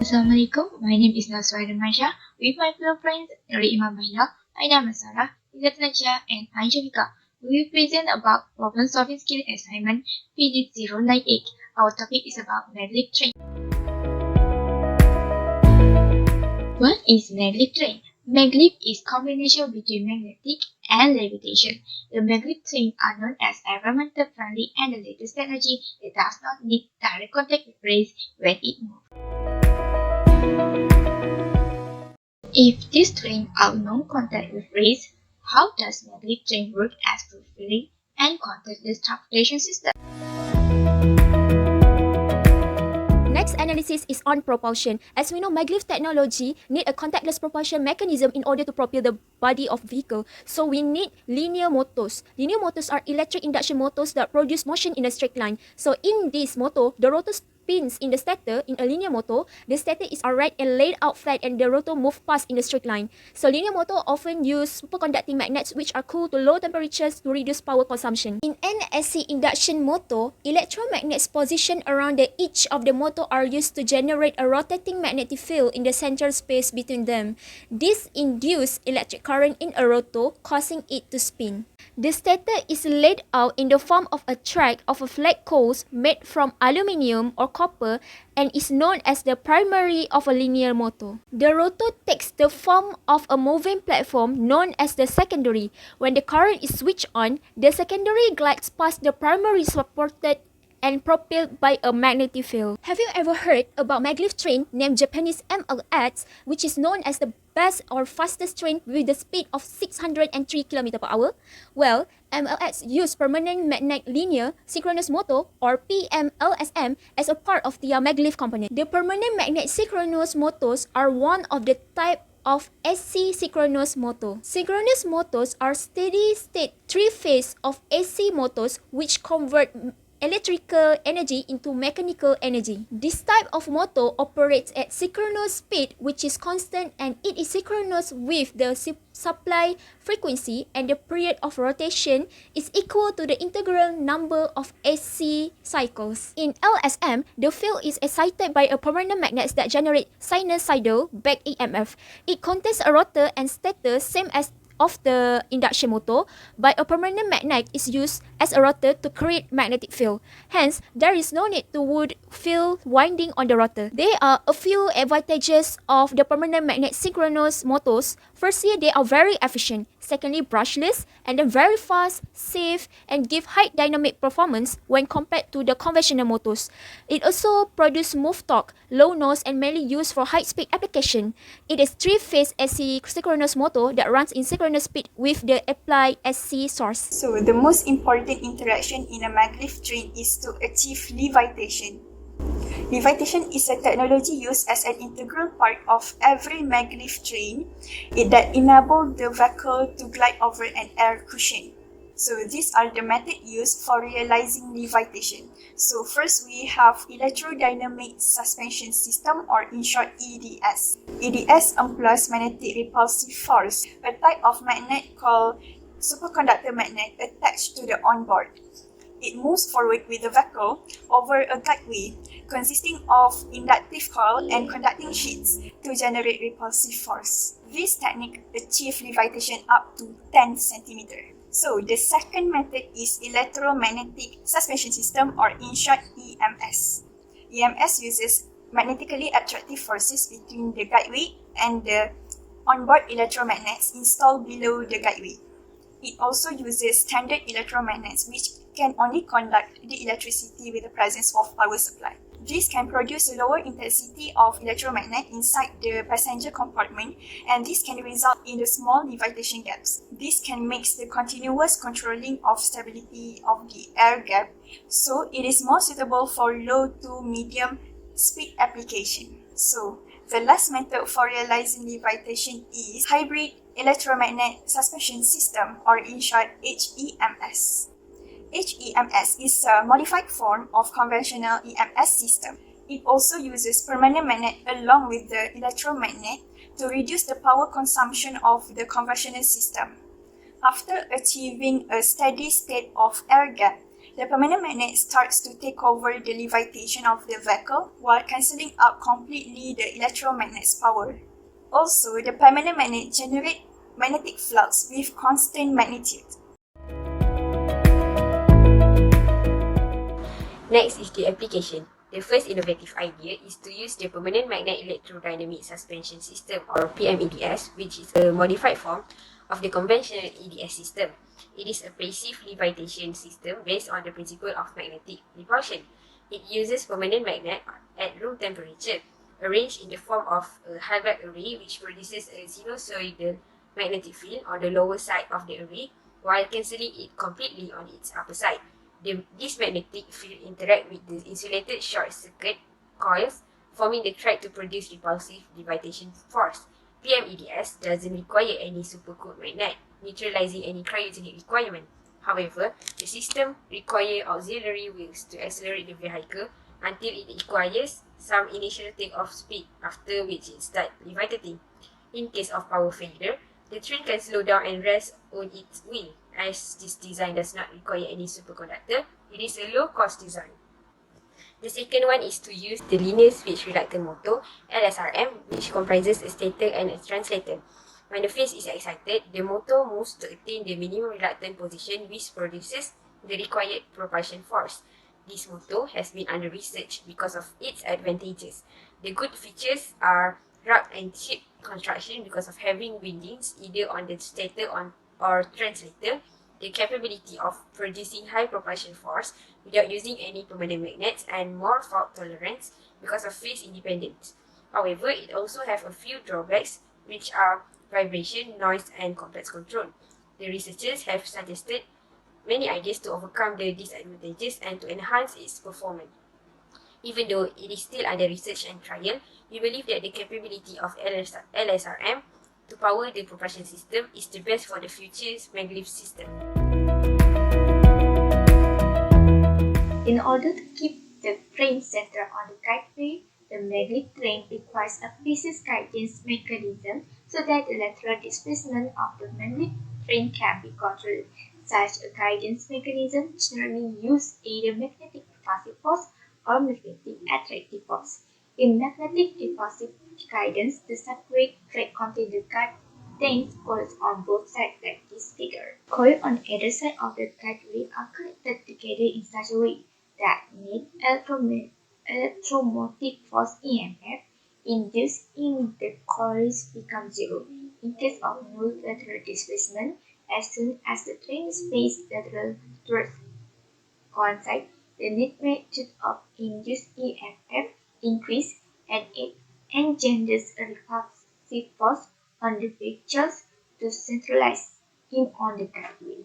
Assalamualaikum, my name is Suhairien Maisha with my fellow friends Nur Iman, Bahiah, Aina Maisarah, Izzatul Najihah, and Aina Maisha. We will present about problem solving skill assignment Physics 098. Our topic is about maglev train. What is maglev train? Maglev is combination between magnetic and levitation. The maglev train are known as environmental friendly and the latest technology that does not need direct contact with rays when it moves. If this train are non-contact with rays, how does maglev train work as fulfilling and contactless transportation system? Next analysis is on propulsion. As we know, maglev technology need a contactless propulsion mechanism in order to propel the body of vehicle. So we need linear motors. Linear motors are electric induction motors that produce motion in a straight line. So in this motor, the rotor spins in the stator. In a linear motor, the stator is upright and laid out flat and the rotor moves past in a straight line. So linear motor often use superconducting magnets which are cooled to low temperatures to reduce power consumption. In an AC induction motor, electromagnets positioned around the edge of the motor are used to generate a rotating magnetic field in the central space between them. This induces electric current in a rotor, causing it to spin. The stator is laid out in the form of a track of a flat coils made from aluminium or copper and is known as the primary of a linear motor. The rotor takes the form of a moving platform known as the secondary. When the current is switched on, the secondary glides past the primary supported and propelled by a magnetic field. Have you ever heard about maglev train named Japanese MLS, which is known as the best or fastest train with the speed of 603 km per hour? Well, MLS use permanent magnet linear synchronous motor or PMLSM as a part of their maglev component. The permanent magnet synchronous motors are one of the type of AC synchronous motor. Synchronous motors are steady-state three-phase of AC motors which convert electrical energy into mechanical energy. This type of motor operates at synchronous speed which is constant and it is synchronous with the supply frequency, and the period of rotation is equal to the integral number of AC cycles. In LSM, the field is excited by a permanent magnet that generate sinusoidal back EMF. It contains a rotor and stator same as of the induction motor, but a permanent magnet is used as a rotor to create magnetic field. Hence, there is no need to wood field winding on the rotor. There are a few advantages of the permanent magnet synchronous motors. Firstly, they are very efficient. Secondly, brushless, and then very fast, safe, and give high dynamic performance when compared to the conventional motors. It also produces smooth torque, low noise, and mainly used for high-speed application. It is three-phase AC synchronous motor that runs in synchronous speed with the applied AC source. So the most important interaction in a maglev train is to achieve levitation. Levitation is a technology used as an integral part of every maglev train that enables the vehicle to glide over an air cushion. So these are the methods used for realizing levitation. So first we have electrodynamic suspension system, or in short EDS. EDS employs magnetic repulsive force, a type of magnet called superconductor magnet attached to the onboard. It moves forward with the vehicle over a guideway consisting of inductive coil and conducting sheets to generate repulsive force. This technique achieves levitation up to 10 cm. So the second method is electromagnetic suspension system, or in short EMS. EMS uses magnetically attractive forces between the guideway and the onboard electromagnets installed below the guideway. It also uses standard electromagnets which can only conduct the electricity with the presence of power supply. This can produce a lower intensity of electromagnet inside the passenger compartment, and this can result in the small levitation gaps. This can make the continuous controlling of stability of the air gap, so it is more suitable for low to medium speed application. So the last method for realizing levitation is hybrid electromagnet suspension system, or in short HEMS. HEMS is a modified form of conventional EMS system. It also uses permanent magnet along with the electromagnet to reduce the power consumption of the conventional system. After achieving a steady state of air gap, The permanent magnet starts to take over the levitation of the vehicle while cancelling out completely the electromagnet's power. Also, the permanent magnet generates magnetic flux with constant magnitude. Next is the application. The first innovative idea is to use the permanent magnet electrodynamic suspension system, or PMEDS, which is a modified form of the conventional EDS system. It is a passive levitation system based on the principle of magnetic repulsion. It uses permanent magnet at room temperature, arranged in the form of a halberd array which produces a sinusoidal magnetic field on the lower side of the array while cancelling it completely on its upper side. This magnetic field interact with the insulated short circuit coils, forming the track to produce repulsive levitation force. PMEDS doesn't require any supercooled magnet, neutralizing any cryogenic requirement. However, the system requires auxiliary wheels to accelerate the vehicle until it acquires some initial takeoff speed, after which it starts levitating. In case of power failure, the train can slow down and rest on its wheel. As this design does not require any superconductor, it is a low-cost design. The second one is to use the linear switch reluctant motor, LSRM, which comprises a stator and a translator. When the phase is excited, the motor moves to attain the minimum reluctant position, which produces the required propulsion force. This motor has been under research because of its advantages. The good features are rugged and cheap construction because of having windings either on the stator or translator, the capability of producing high propulsion force without using any permanent magnets, and more fault tolerance because of phase independence. However, it also has a few drawbacks, which are vibration, noise, and complex control. The researchers have suggested many ideas to overcome the disadvantages and to enhance its performance. Even though it is still under research and trial, we believe that the capability of LSRM to power the propulsion system is the best for the future Maglev system. In order to keep the train centered on the guideway, the maglev train requires a precise guidance mechanism so that the lateral displacement of the maglev train can be controlled. Such a guidance mechanism generally uses either magnetic repulsive force or magnetic attractive force. In magnetic repulsive guidance, the separate track contains the guidance coils on both sides like this figure. Coils on either side of the guideway are connected together in such a way that net electromotive force EMF induced in the coils becomes zero in case of null lateral displacement. As soon as the train space lateral thrust coincide, the net magnitude of induced EMF increases and it engenders a repulsive force on the vehicles to centralize in on the guideway.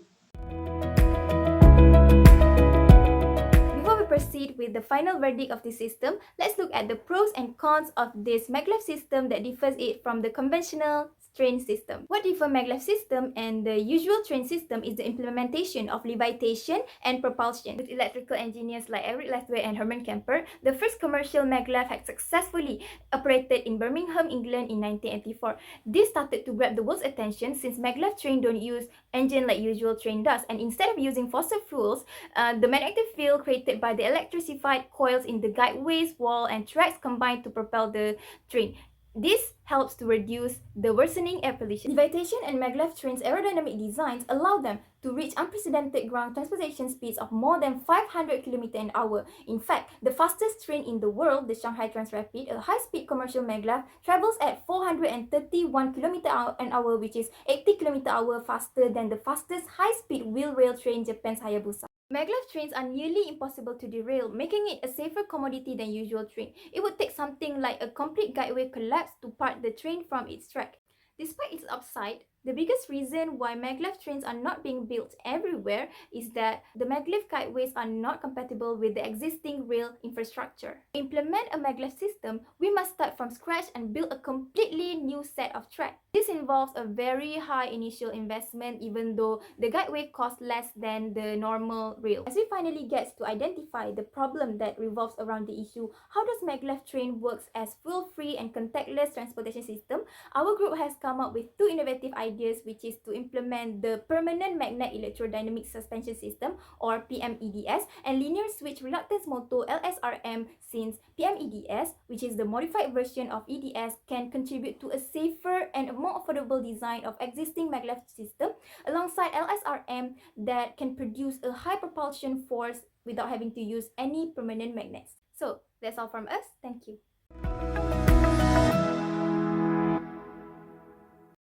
Before we proceed with the final verdict of this system, let's look at the pros and cons of this maglev system that differs it from the conventional train system. What differs maglev system and the usual train system is the implementation of levitation and propulsion. With electrical engineers like Eric Lethway and Herman Kemper, the first commercial maglev had successfully operated in Birmingham, England in 1984. This started to grab the world's attention since maglev train don't use engine like usual train does, and instead of using fossil fuels, the magnetic field created by the electrified coils in the guideways, wall, and tracks combine to propel the train. This helps to reduce the worsening air pollution. Levitation and maglev trains' aerodynamic designs allow them to reach unprecedented ground transportation speeds of more than 500 km an hour. In fact, the fastest train in the world, the Shanghai Transrapid, a high-speed commercial maglev, travels at 431 km an hour, which is 80 km an hour faster than the fastest high-speed wheel rail train, Japan's Hayabusa. Maglev trains are nearly impossible to derail, making it a safer commodity than usual train. It would take something like a complete guideway collapse to part the train from its track. Despite its upside, the biggest reason why maglev trains are not being built everywhere is that the maglev guideways are not compatible with the existing rail infrastructure. To implement a maglev system, we must start from scratch and build a completely new set of tracks. This involves a very high initial investment, even though the guideway costs less than the normal rail. As we finally get to identify the problem that revolves around the issue, how does maglev train works as fuel-free and contactless transportation system, our group has come up with two innovative ideas ideas, which is to implement the permanent magnet electrodynamic suspension system or PMEDS and linear switch reluctance motor LSRM, since PMEDS, which is the modified version of EDS, can contribute to a safer and a more affordable design of existing maglev system alongside LSRM that can produce a high propulsion force without having to use any permanent magnets. So that's all from us. Thank you.